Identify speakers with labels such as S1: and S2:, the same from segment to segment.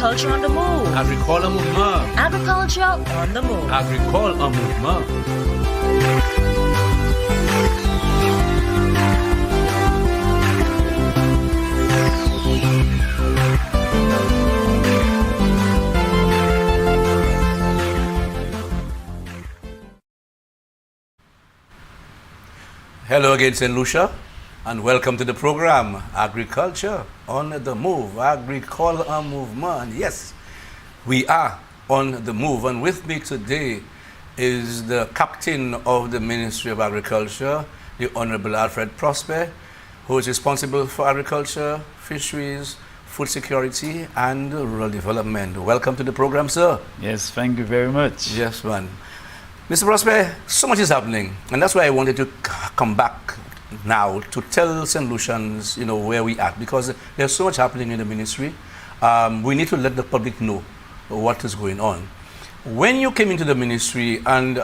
S1: Agriculture on the move.
S2: Agriculture movement.
S1: Agriculture on the move.
S2: Agriculture movement. Hello again, St. Lucia, and welcome to the program, Agriculture on the Move, Agriculture Movement. Yes, we are on the move, and with me today is the captain of the Ministry of Agriculture, the Honorable Alfred Prospere, who is responsible for agriculture, fisheries, food security, and rural development. Welcome to the program, sir.
S3: Yes, thank you very much.
S2: Yes, man. Mr. Prospere, so much is happening, and that's why I wanted to come back now to tell St. Lucians, where we are, because there's so much happening in the ministry. We need to let the public know what is going on. When you came into the ministry, and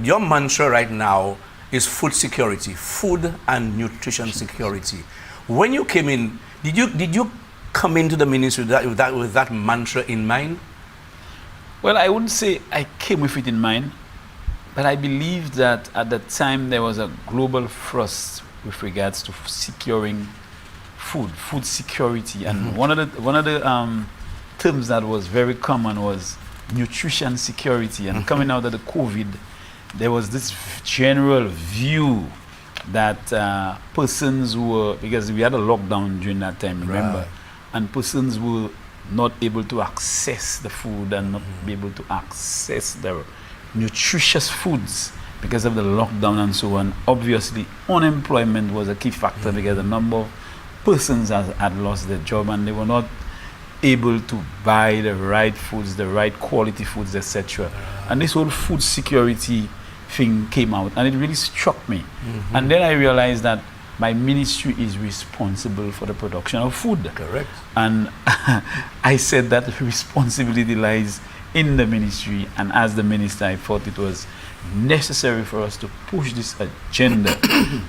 S2: your mantra right now is food security, food and nutrition security. When you came in, did you come into the ministry with that mantra in mind?
S3: Well, I wouldn't say I came with it in mind, but I believe that at the time there was a global thrust with regards to securing food security, and one of the terms that was very common was nutrition security. And coming out of the COVID, there was this general view that persons who were, because we had a lockdown during that time, remember,
S2: Right.
S3: and persons were not able to access the food and not be able to access the nutritious foods because of the lockdown and so on. Obviously, unemployment was a key factor because a number of persons had lost their job and they were not able to buy the right foods, the right quality foods, etc. And this whole food security thing came out, and it really struck me. And then I realized that my ministry is responsible for the production of food.
S2: Correct.
S3: And I said that responsibility lies in the ministry, and as the minister, I thought it was necessary for us to push this agenda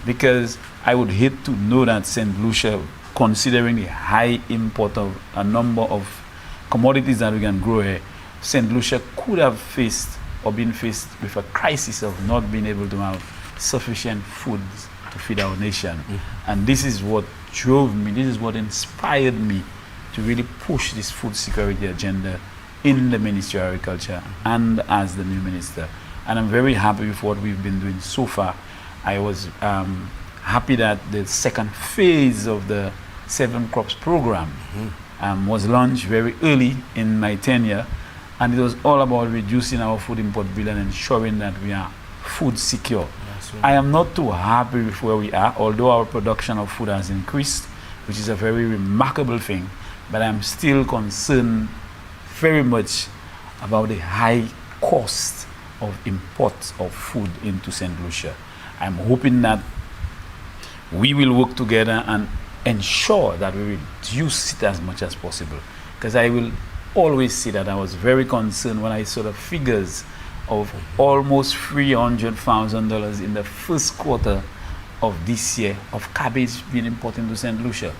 S3: because I would hate to know that St. Lucia, considering the high import of a number of commodities that we can grow here, St. Lucia could have faced or been faced with a crisis of not being able to have sufficient foods to feed our nation. And this is what drove me, this is what inspired me to really push this food security agenda in the Ministry of Agriculture and as the new minister. And I'm very happy with what we've been doing so far. I was happy that the second phase of the 7 Crops program was launched very early in my tenure, and it was all about reducing our food import bill and ensuring that we are food secure. I am not too happy with where we are, although our production of food has increased, which is a very remarkable thing, but I'm still concerned very much about the high cost of imports of food into St. Lucia. I'm hoping that we will work together and ensure that we reduce it as much as possible, because I will always say that I was very concerned when I saw the figures of almost $300,000 in the first quarter of this year of cabbage being imported into St. Lucia,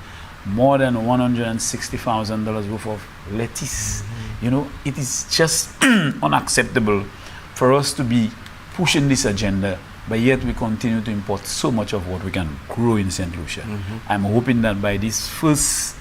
S3: more than $160,000 worth of lettuce. It is just unacceptable for us to be pushing this agenda, but yet we continue to import so much of what we can grow in St. Lucia. I'm hoping that by this first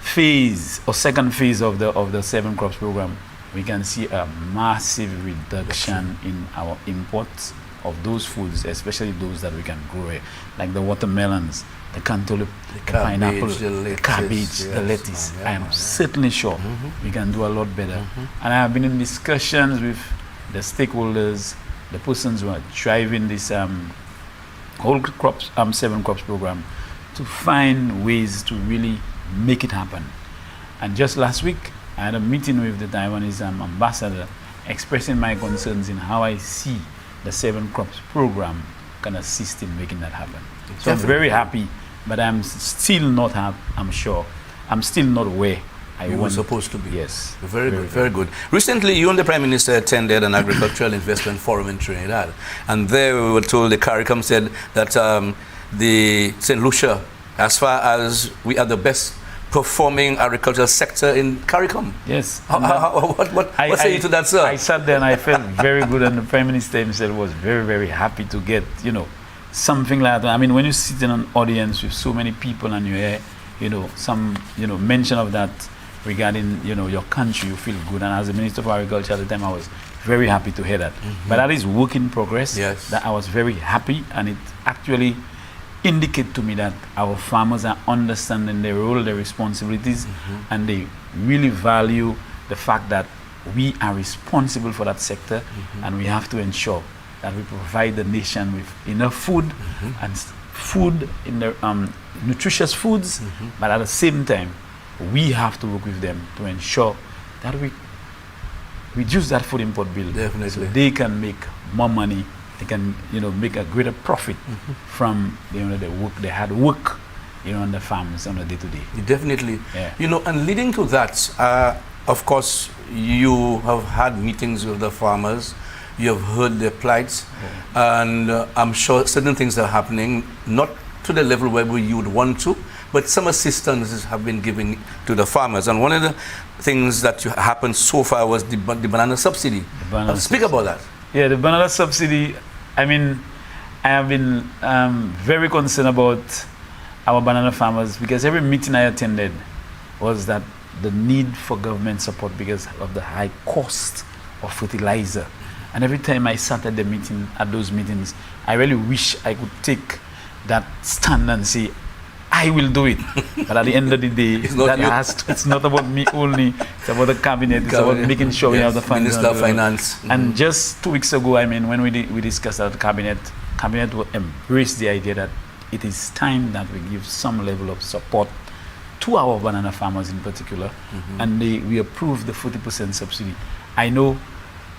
S3: phase or second phase of the 7 Crops program, we can see a massive reduction in our imports of those foods, especially those that we can grow here, like the watermelons, the cantaloupe, the pineapple, the cabbage, the lettuce. I am certainly sure we can do a lot better. And I have been in discussions with the stakeholders, the persons who are driving this whole 7 Crops program, to find ways to really make it happen. And just last week, I had a meeting with the Taiwanese ambassador expressing my concerns in how I see the 7 Crops program can assist in making that happen. So I'm very happy, but I'm still not where I was supposed to be. Yes.
S2: Very good, very good. Recently, you and the Prime Minister attended an agricultural investment forum in Trinidad, and there we were told, the CARICOM said that the St. Lucia, as far as we are the best performing agricultural sector in CARICOM.
S3: Yes.
S2: What say you to that, sir?
S3: I sat there and I felt very good, and the Prime Minister himself was very, very happy to get, something like that. I mean, when you sit in an audience with so many people and you hear, some, mention of that regarding, your country, you feel good. And as the Minister of Agriculture at the time, I was very happy to hear that. But that is work in progress.
S2: Yes.
S3: That I was very happy, and it actually indicate to me that our farmers are understanding their role, their responsibilities, and they really value the fact that we are responsible for that sector, and we have to ensure that we provide the nation with enough food and food in the nutritious foods, but at the same time, we have to work with them to ensure that we reduce that food import bill.
S2: Definitely.
S3: So they can make more money. They can, make a greater profit from, the work, they had work, on the farms on a day-to-day.
S2: Definitely.
S3: Yeah.
S2: And leading to that, of course, you have had meetings with the farmers. You have heard their plights, and I'm sure certain things are happening, not to the level where you would want to, but some assistance have been given to the farmers. And one of the things that happened so far was the banana subsidy. Speak about that.
S3: Yeah, the banana subsidy. I mean, I have been very concerned about our banana farmers, because every meeting I attended was that the need for government support because of the high cost of fertilizer. And every time I sat at those meetings, I really wish I could take that stand and say, I will do it. But at the end of the day, it's not about me only. It's about the cabinet. It's about making sure we have the funds.
S2: Minister of Finance.
S3: And just 2 weeks ago, when we discussed at the cabinet will embrace the idea that it is time that we give some level of support to our banana farmers in particular, and we approved the 40% subsidy. I know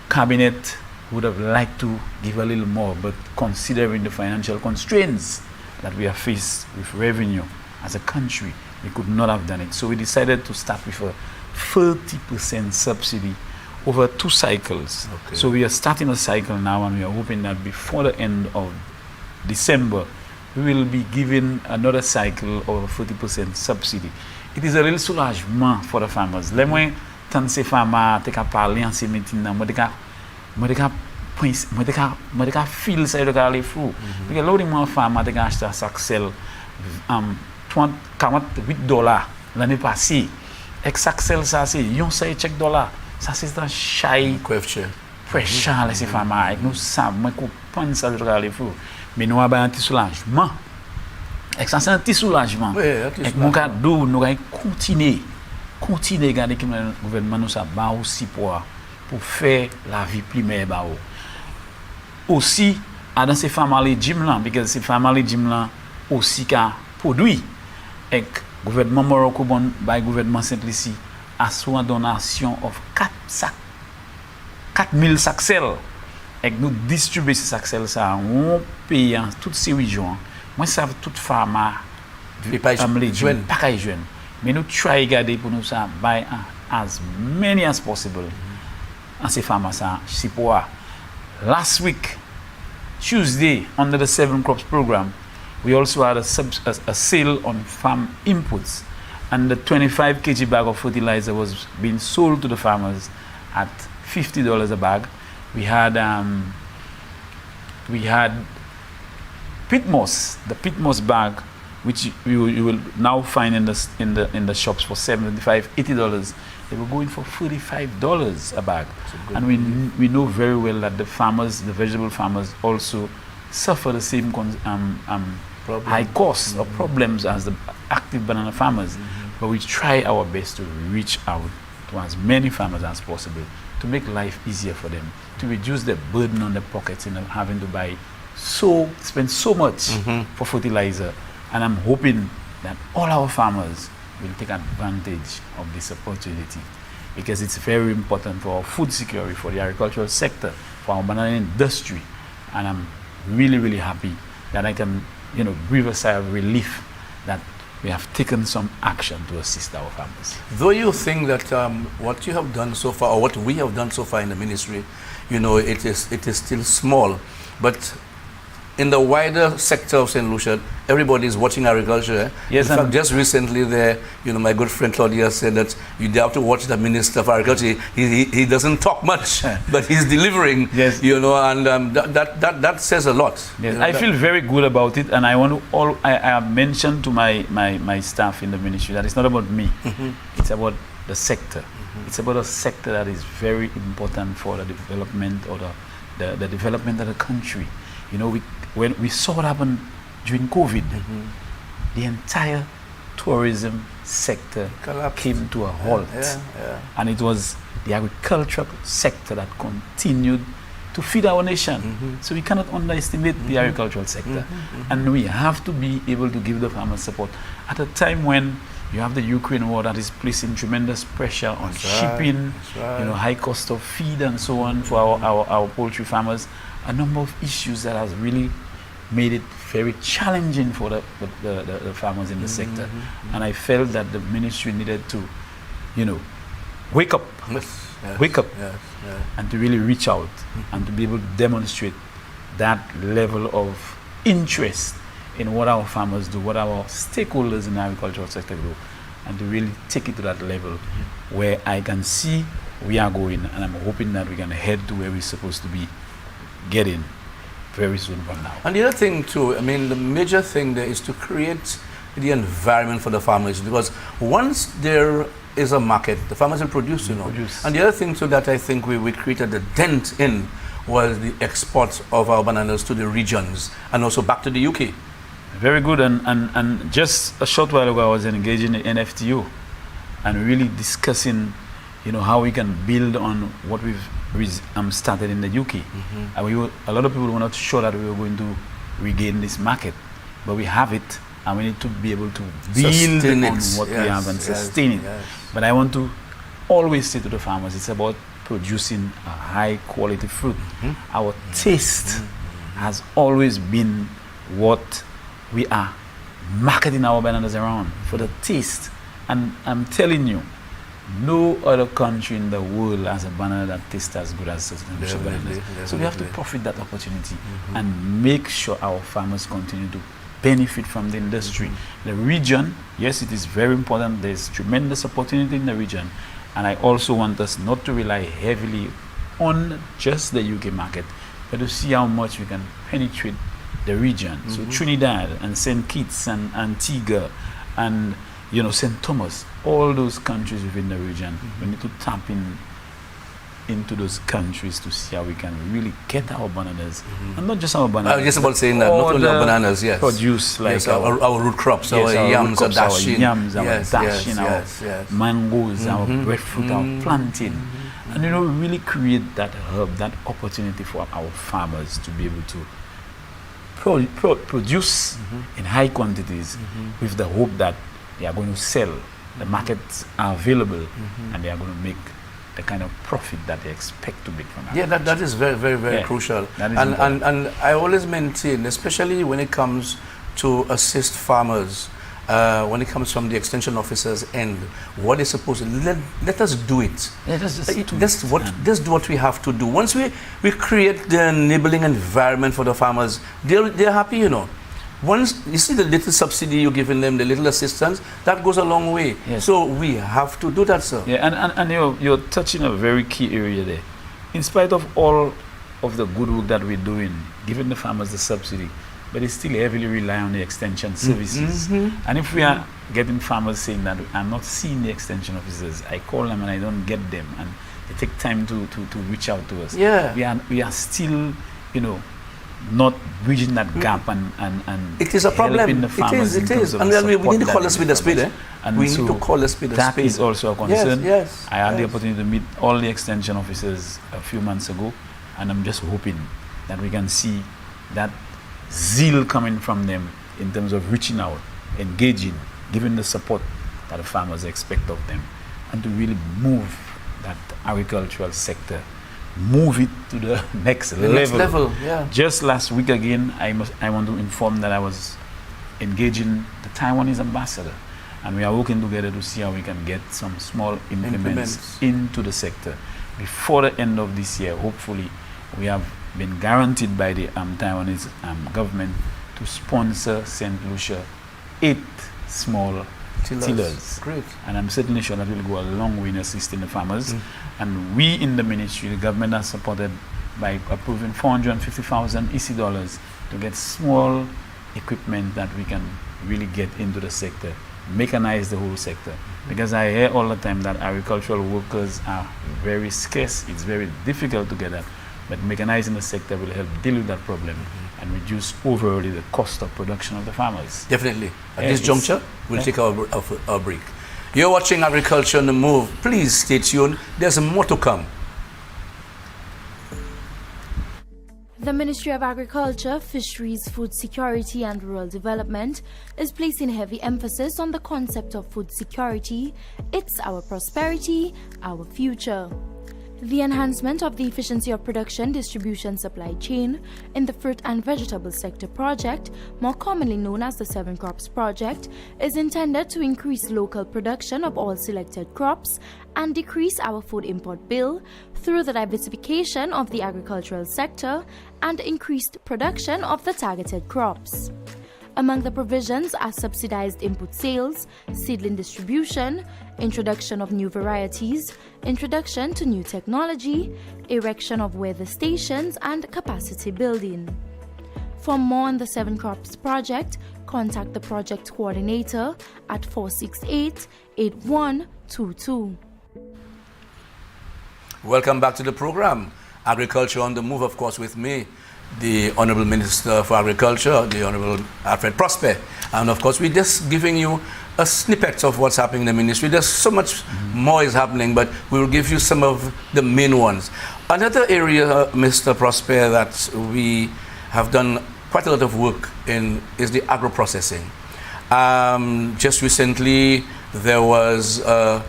S3: cabinet would have liked to give a little more, but considering the financial constraints that we are faced with revenue as a country, we could not have done it. So we decided to start with a 30% subsidy over 2 cycles.
S2: Okay.
S3: So we are starting a cycle now, and we are hoping that before the end of December, we will be given another cycle of a 40% subsidy. It is a real soulagement for the farmers. Les moins tant ces farmers te ka parler en ces meetings là, moi te ka feel ça de ka aller fou. Parce que l'autre mois farmer te ka acheter un sac sel $48 l'année passée. Et sac sel ça c'est $1 ça c'est un chai pressure les farmers. Nous savons moi comprendre ça de ka aller fou. Mais nous avons un petit soulagement. Et ça c'est un petit soulagement. Et mon cadeau nous allons continuer à garder que le gouvernement nous a ba aussi pour faire la vie primaire ba aussi dans ces family gym là, parce que ces family gym là aussi qu'a produit et gouvernement Morocco bon by gouvernement Saint-Lucie a soit donation of 4000 sacs sel et nous distribuer ces sacs sel ça on paye en toutes ces régions. Moi ça toute farmer pas jeune. Mais nous try garder pour nous ça buy as many as possible. And ces farmers ça c'est pour last week Tuesday under the 7 crops program we also had a sale on farm inputs, and the 25 kg bag of fertilizer was being sold to the farmers at $50 a bag. We had pit moss, the pit moss bag, which you will now find in the shops for $75-$80. They were going for $45 a bag, and we know very well that the vegetable farmers, also suffer the same high costs or problems as the active banana farmers. But we try our best to reach out to as many farmers as possible to make life easier for them, to reduce the burden on the pockets in having to spend so much for fertilizer. And I'm hoping that all our farmers will take advantage of this opportunity, because it's very important for our food security, for the agricultural sector, for our banana industry. And I'm really, really happy that I can, breathe a sigh of relief that we have taken some action to assist our farmers.
S2: Though you think that what you have done so far, or what we have done so far in the ministry, it is still small, but in the wider sector of St. Lucia, everybody is watching agriculture. Eh?
S3: Yes,
S2: in fact, just recently there, my good friend Claudia said that you have to watch the Minister of Agriculture. He doesn't talk much, but he's delivering.
S3: Yes.
S2: And that says a lot.
S3: Yes. I feel very good about it, and I want to I have mentioned to my staff in the ministry that it's not about me. It's about the sector. It's about a sector that is very important for the development or the development of the country. When we saw what happened during COVID, the entire tourism sector came to a halt. And it was the agricultural sector that continued to feed our nation. So we cannot underestimate the agricultural sector. And we have to be able to give the farmers support at a time when you have the Ukraine war that is placing tremendous pressure on shipping, high cost of feed and so on for our poultry farmers. A number of issues that has really made it very challenging for the farmers in the sector. And I felt that the ministry needed to, wake up, and to really reach out and to be able to demonstrate that level of interest in what our farmers do, what our stakeholders in the agricultural sector do, and to really take it to that level where I can see we are going, and I'm hoping that we can head to where we're supposed to be getting very soon from now.
S2: And the other thing too, the major thing there is to create the environment for the farmers, because once there is a market, the farmers will produce, And the other thing too that I think we created a dent in was the export of our bananas to the regions and also back to the UK.
S3: Very good, and just a short while ago I was engaged in the NFTO and really discussing, how we can build on what we've started in the UK. And a lot of people were not sure that we were going to regain this market, but we have it, and we need to be able to build on what we have and sustain it. But I want to always say to the farmers, it's about producing a high quality fruit. Our taste has always been what we are marketing our bananas around, for the taste. And I'm telling you, no other country in the world has a banana that tastes as good as Lucia bananas. So we have to profit that opportunity and make sure our farmers continue to benefit from the industry. The region, yes, it is very important. There's tremendous opportunity in the region. And I also want us not to rely heavily on just the UK market, but to see how much we can penetrate the region. So Trinidad and St. Kitts and Antigua and St. Thomas, all those countries within the region, we need to tap into those countries to see how we can really get our bananas, and not just our bananas.
S2: I was just about saying that, not only our bananas,
S3: produce like
S2: our root crops, our yams, our
S3: dashin, our mangoes, our breadfruit, our plantain, and really create that hub, that opportunity for our farmers to be able to produce in high quantities with the hope that they are going to sell. The markets are available, and they are going to make the kind of profit that they expect to make from it.
S2: Yeah, that is very, very, very crucial.
S3: And
S2: I always maintain, especially when it comes to assist farmers, when it comes from the extension officer's end, what is supposed to let us do it. Let's do what we have to do. Once we create the enabling environment for the farmers, they're happy, Once you see the little subsidy you're giving them, the little assistance, that goes a long way.
S3: Yes.
S2: So we have to do that, sir.
S3: Yeah, and you're touching a very key area there. In spite of all of the good work that we're doing, giving the farmers the subsidy, but they still heavily rely on the extension services. And if we are getting farmers saying that I'm not seeing the extension officers, I call them and I don't get them, and they take time to reach out to us.
S2: Yeah.
S3: We are still, not bridging that gap and
S2: it is a problem.
S3: Helping the farmers.
S2: It is. And we need to call a speed a speed.
S3: And
S2: we need to call a speed a speed.
S3: That is also a concern.
S2: Yes.
S3: I had the opportunity to meet all the extension officers a few months ago, and I'm just hoping that we can see that zeal coming from them in terms of reaching out, engaging, giving the support that the farmers expect of them, and to really move that agricultural sector, move it to the next level.
S2: Yeah.
S3: Just last week again, I want to inform that I was engaging the Taiwanese ambassador, and we are working together to see how we can get some small implements into the sector. Before the end of this year, hopefully, we have been guaranteed by the Taiwanese government to sponsor St. Lucia 8 small tillers.
S2: Great.
S3: And I'm certainly sure that will go a long way in assisting the farmers. And we in the ministry, the government has supported by approving 450,000 EC dollars to get small equipment that we can really get into the sector, mechanize the whole sector. Because I hear all the time that agricultural workers are very scarce. It's very difficult to get that. But mechanizing the sector will help deal with that problem and reduce overall the cost of production of the farmers.
S2: Definitely. At this juncture, we'll take our break. You're watching Agriculture on the Move. Please stay tuned. There's more to come.
S1: The Ministry of Agriculture, Fisheries, Food Security and Rural Development is placing heavy emphasis on the concept of food security. It's our prosperity, our future. The enhancement of the efficiency of production, distribution, supply chain in the fruit and vegetable sector project, more commonly known as the 7 Crops Project, is intended to increase local production of all selected crops and decrease our food import bill through the diversification of the agricultural sector and increased production of the targeted crops. Among the provisions are subsidized input sales, seedling distribution, introduction of new varieties, introduction to new technology, erection of weather stations, and capacity building. For more on the 7 Crops Project, contact the project coordinator at 468-8122.
S2: Welcome back to the program. Agriculture on the Move, of course, with me, the Honorable Minister for Agriculture, the Honorable Alfred Prospere. And of course, we're just giving you a snippet of what's happening in the ministry. There's so much more is happening, but we will give you some of the main ones. Another area, Mr. Prospere, that we have done quite a lot of work in is the agro-processing. Just recently, there was an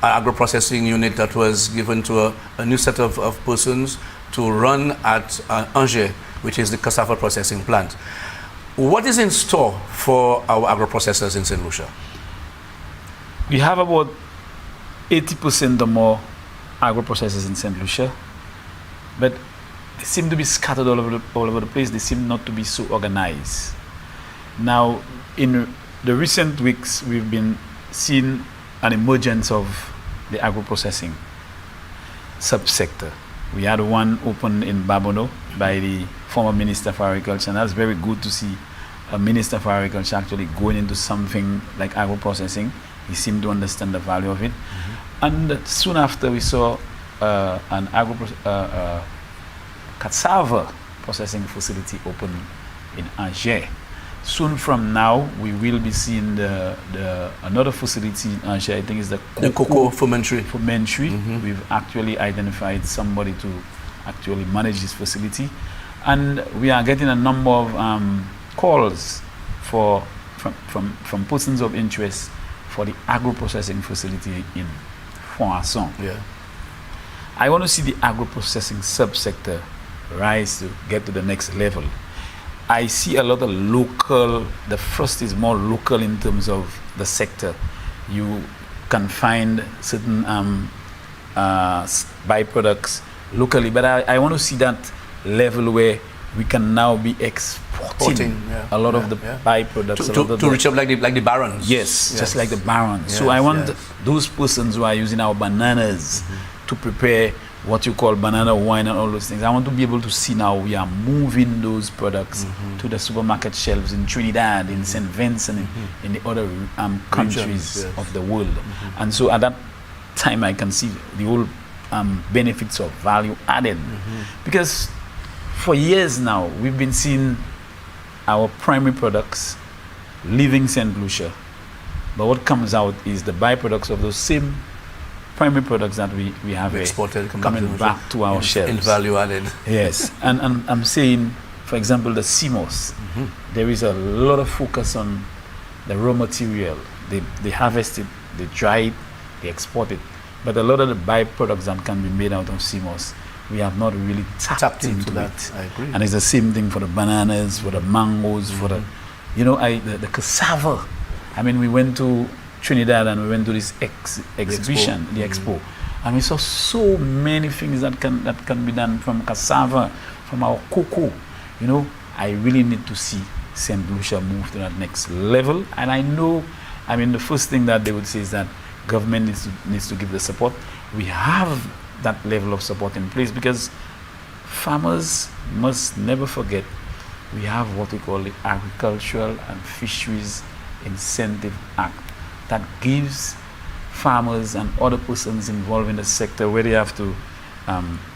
S2: agro-processing unit that was given to a new set of persons to run at Angers, which is the cassava processing plant. What is in store for our agro-processors in St. Lucia?
S3: We have about 80% or more agro-processors in St. Lucia, but they seem to be scattered all over the place. They seem not to be so organized. Now, in the recent weeks, we've been seeing an emergence of the agro-processing subsector. We had one open in Babono by the former Minister for Agriculture, and that's very good to see a Minister for Agriculture actually going into something like agro-processing. He seemed to understand the value of it. And soon after, we saw an cassava processing facility open in Angers. Soon from now, we will be seeing another facility in Angers. I think it's the
S2: cocoa fermentary.
S3: We've actually identified somebody to actually manage this facility. And we are getting a number of calls from persons of interest for the agro-processing facility in Fonasson.
S2: Yeah.
S3: I want to see the agro-processing subsector rise to get to the next level. I see a lot of local, the first is more local in terms of the sector. You can find certain byproducts locally, but I want to see that level where we can now be exporting a lot of the byproducts.
S2: To reach up like the barons.
S3: Yes, just like the barons. So I want those persons who are using our bananas to prepare what you call banana wine and all those things. I want to be able to see now we are moving those products to the supermarket shelves in Trinidad, in St. Vincent, in the other countries of the world. And so at that time I can see the whole benefits of value added. Because for years now, we've been seeing our primary products leaving St. Lucia. But what comes out is the byproducts of those same primary products that we have
S2: exported,
S3: coming back to our shelves.
S2: In value added.
S3: Yes, and I'm saying, for example, the CMOS. There is a lot of focus on the raw material. They harvest it, they dry it, they export it. But a lot of the byproducts that can be made out of CMOS, we have not really tapped into that.
S2: I agree.
S3: And it's the same thing for the bananas, for the mangoes, for the, the cassava. I mean, we went to Trinidad and we went to this exhibition, the expo. And we saw so many things that can be done, from cassava, from our cocoa. You know, I really need to see St. Lucia move to that next level. And I know, I mean, the first thing that they would say is that government needs to give the support. We have that level of support in place, because farmers must never forget we have what we call the Agricultural and Fisheries Incentive Act that gives farmers and other persons involved in the sector, where they have to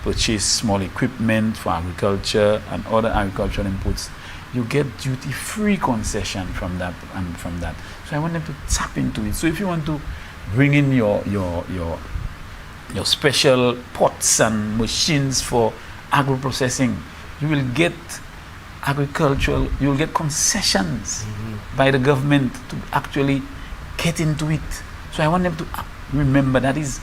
S3: purchase small equipment for agriculture and other agricultural inputs, you get duty-free concession from that and from that. So I want them to tap into it. So if you want to bring in your special pots and machines for agro-processing, you will get concessions by the government to actually get into it. So I want them to remember that is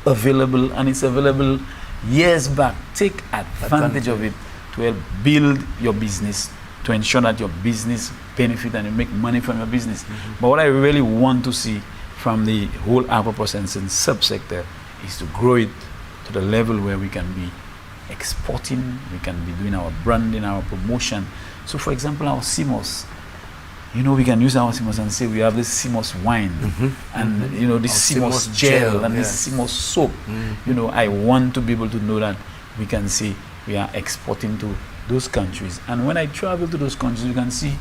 S3: available, and it's available years back. Take advantage of it to help build your business, to ensure that your business benefit and you make money from your business. But what I really want to see from the whole agro-processing subsector is to grow it to the level where we can be exporting, we can be doing our branding, our promotion. So for example, our CMOS, you know, we can use our CMOS and say we have this CMOS wine, and you know, this CMOS gel, and this CMOS soap. You know, I want to be able to know that we can say we are exporting to those countries. And when I travel to those countries, you can see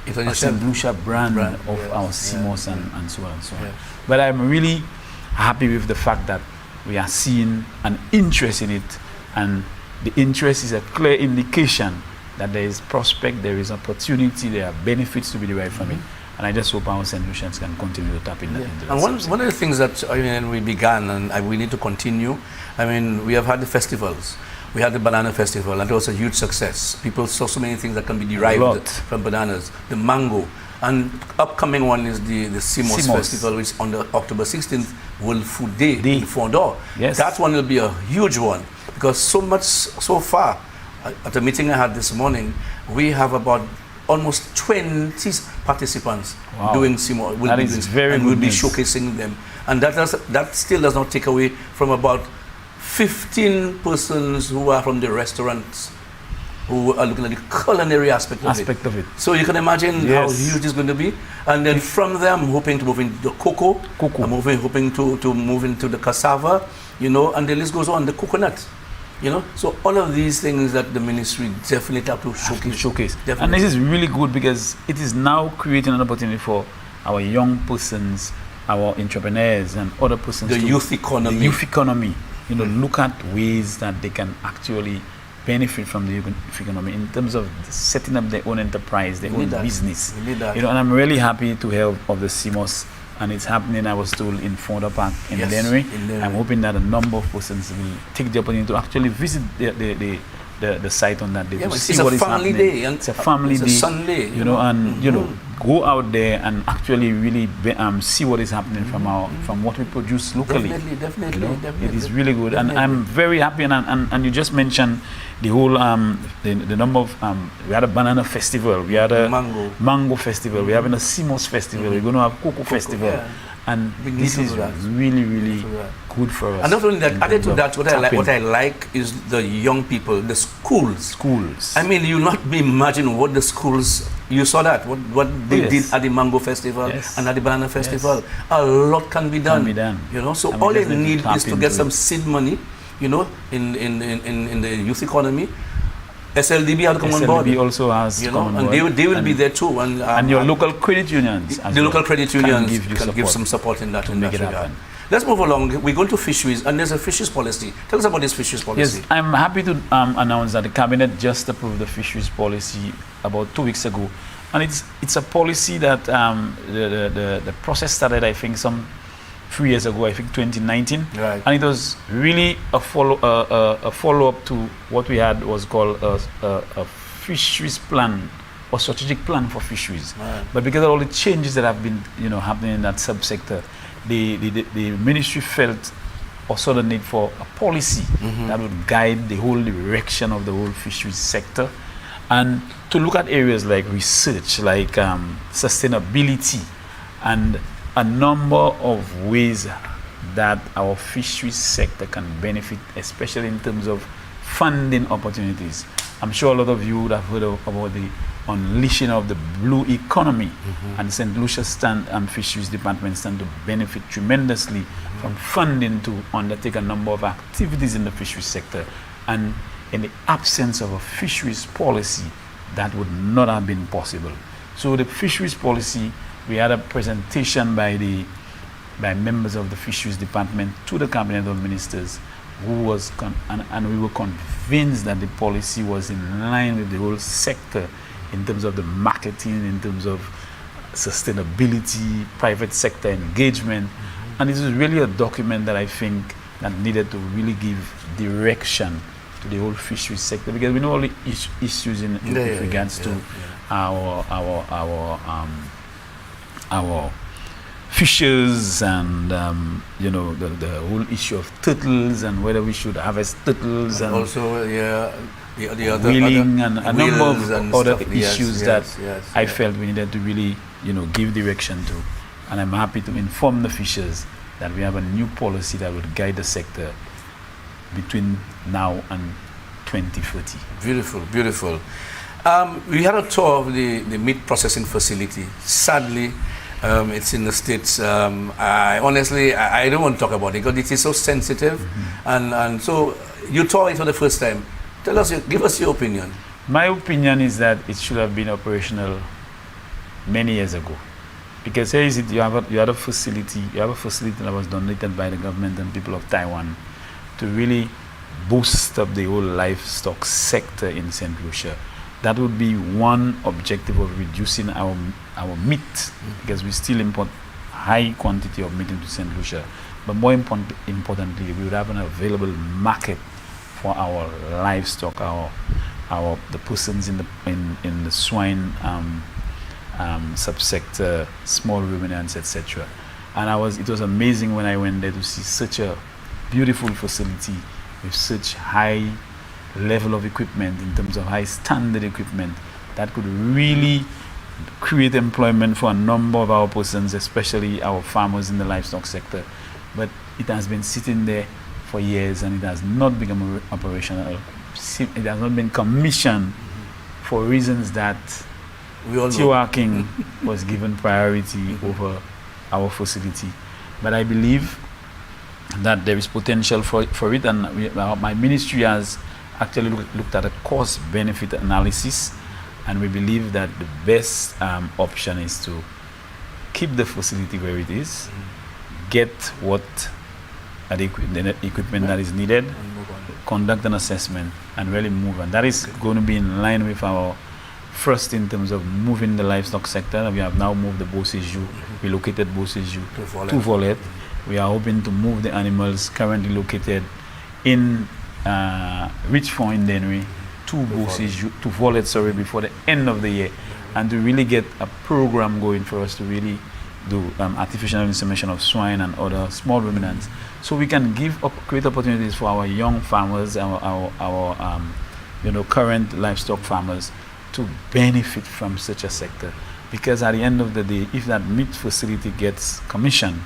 S3: a St. Lucia brand of our CMOS and so on and so on. But I'm really happy with the fact that we are seeing an interest in it, and the interest is a clear indication that there is prospect, there is opportunity, there are benefits to be derived from it. And I just hope our St. Lucians can continue to tap into that.
S2: And one of the things that we began, and we need to continue, I mean, we have had the festivals. We had the banana festival, and it was a huge success. People saw so many things that can be derived from bananas. The mango. And upcoming one is the CMOS Festival, which is on the October 16th, World Food Day in Fondor.
S3: Yes.
S2: That one will be a huge one, because so far, at a meeting I had this morning, we have about almost 20 participants doing CMOS. We'll be showcasing them. And that still does not take away from about 15 persons who are from the restaurants, who are looking at the culinary aspect of it. So you can imagine how huge it's going to be. And then from there, I'm hoping to move into the cocoa. I'm hoping to move into the cassava, you know, and the list goes on, the coconut. You know, so all of these things that the ministry definitely have to showcase.
S3: And this is really good, because it is now creating an opportunity for our young persons, our entrepreneurs, and other persons.
S2: The youth economy.
S3: You know, look at ways that they can actually benefit from the youth economy in terms of setting up their own enterprise, their own business. You know, and I'm really happy to help of the CMOS. And it's happening, I was told, in Fondor Park in Dennery. I'm hoping that a number of persons will take the opportunity to actually visit the site on that day. To see what is happening. It's a family day.
S2: It's a Sunday.
S3: You know, and you know, go out there and actually really see what is happening from what we produce locally.
S2: Definitely.
S3: It is really good, and I'm very happy. And you just mentioned the whole the number of we had a banana festival, we had a mango festival, we're having a CMOS festival, we're going to have cocoa festival, and this is really good for us.
S2: And not only that, added to that, what I like is the young people, the schools. I mean, you'll not be imagine what the schools. You saw that what they did at the mango festival and at the banana festival. A lot can be done. You know, so all they need is to get some seed money. You know, in the youth economy. SLDB have to come on board.
S3: SLDB also has,
S2: you know, and they will be there too.
S3: And your local credit unions.
S2: Local credit unions can give some support in that regard. Let's move along. We're going to fisheries, and there's a fisheries policy. Tell us about this fisheries policy.
S3: Yes, I'm happy to announce that the cabinet just approved the fisheries policy about 2 weeks ago, and it's a policy that the process started, I think, some 3 years ago, I think 2019, and it was really a follow-up to what we had was called a fisheries plan or strategic plan for fisheries. But because of all the changes that have been happening in that subsector, the ministry felt or saw the need for a policy that would guide the whole direction of the whole fisheries sector, and to look at areas like research, like sustainability, and a number of ways that our fisheries sector can benefit, especially in terms of funding opportunities. I'm sure a lot of you would have heard about the unleashing of the blue economy, and St. Lucia Fisheries Department stand to benefit tremendously from funding to undertake a number of activities in the fisheries sector. And in the absence of a fisheries policy, that would not have been possible. So the fisheries policy, we had a presentation by members of the fisheries department to the cabinet of ministers, who was and we were convinced that the policy was in line with the whole sector in terms of the marketing, in terms of sustainability, private sector engagement. And this is really a document that I think that needed to really give direction to the whole fisheries sector, because we know all the issues in regards to our fishes, and the whole issue of turtles, and whether we should harvest turtles, and
S2: also the other
S3: whaling, and a number of other issues that I
S2: yes.
S3: felt we needed to really give direction to. And I'm happy to inform the fishers that we have a new policy that would guide the sector between now and 2030.
S2: Beautiful, beautiful. We had a tour of the meat processing facility. Sadly, it's in the States. I don't want to talk about it because it is so sensitive. And so you toured it for the first time. Give us your opinion.
S3: My opinion is that it should have been operational many years ago. Because here is it, you have a facility that was donated by the government and people of Taiwan to really boost up the whole livestock sector in St. Lucia. That would be one objective of reducing our meat, because we still import high quantity of meat into St. Lucia. But more importantly, we would have an available market for our livestock, the persons in the swine subsector, small ruminants, etc. And it was amazing when I went there to see such a beautiful facility with such high level of equipment, in terms of high standard equipment, that could really create employment for a number of our persons, especially our farmers in the livestock sector. But it has been sitting there for years and it has not become operational. It has not been commissioned for reasons that Tiwa King was given priority over our facility. But I believe that there is potential for it, and my ministry has actually looked at a cost-benefit analysis, and we believe that the best option is to keep the facility where it is, get the equipment that is needed, conduct an assessment, and really move. And that is going to be in line with our first in terms of moving the livestock sector. We have now moved the Beausejour, relocated Beausejour to Volet. We are hoping to move the animals currently located in Richfond in Dennery to Volet, before the end of the year, and to really get a program going for us to really do artificial insemination of swine and other small ruminants, so we can create opportunities for our young farmers, our current livestock farmers, to benefit from such a sector. Because at the end of the day, if that meat facility gets commissioned,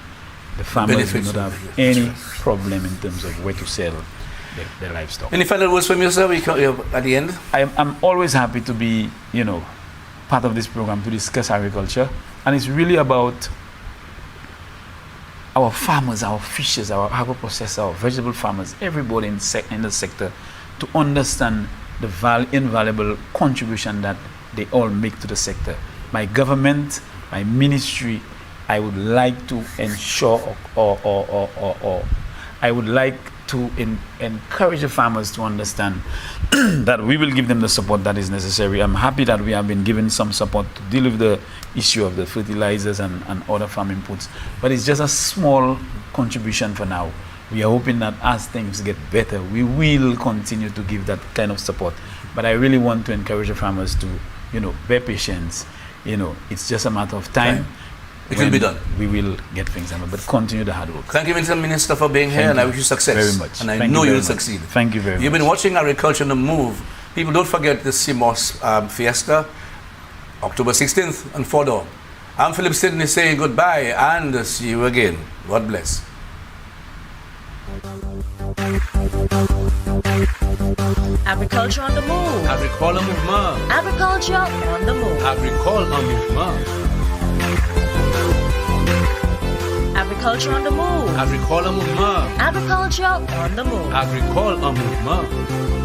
S3: the farmers will not have any problem in terms of where to sell their livestock.
S2: Any final words from you, sir, at the end?
S3: I'm always happy to be, part of this program to discuss agriculture, and it's really about our farmers, our fishers, our agro-processors, our vegetable farmers, everybody in the sector, to understand the invaluable contribution that they all make to the sector. My government, my ministry, I would like to ensure or I would like to encourage the farmers to understand that we will give them the support that is necessary. I'm happy that we have been given some support to deal with the issue of the fertilizers and other farm inputs, but it's just a small contribution for now. We are hoping that as things get better, we will continue to give that kind of support. But I really want to encourage the farmers to, bear patience. It's just a matter of time.
S2: It will be done.
S3: We will get things done, but continue the hard work.
S2: Thank you, Mr. Minister, for being here, and I wish you success.
S3: Very much.
S2: And I know you will succeed.
S3: Thank you very much.
S2: You've been watching Agriculture on the Move. People, don't forget the CMOS Fiesta, October 16th and Fodor. I'm Philip Sidney saying goodbye and see you again. God bless.
S4: Agriculture on the move.
S5: Agricole en mouvement.
S4: Agriculture on the move.
S5: Agricole en mouvement.
S4: Agriculture on the move.
S5: Agricole en mouvement.
S4: Agriculture on the move.
S5: Agricole en mouvement.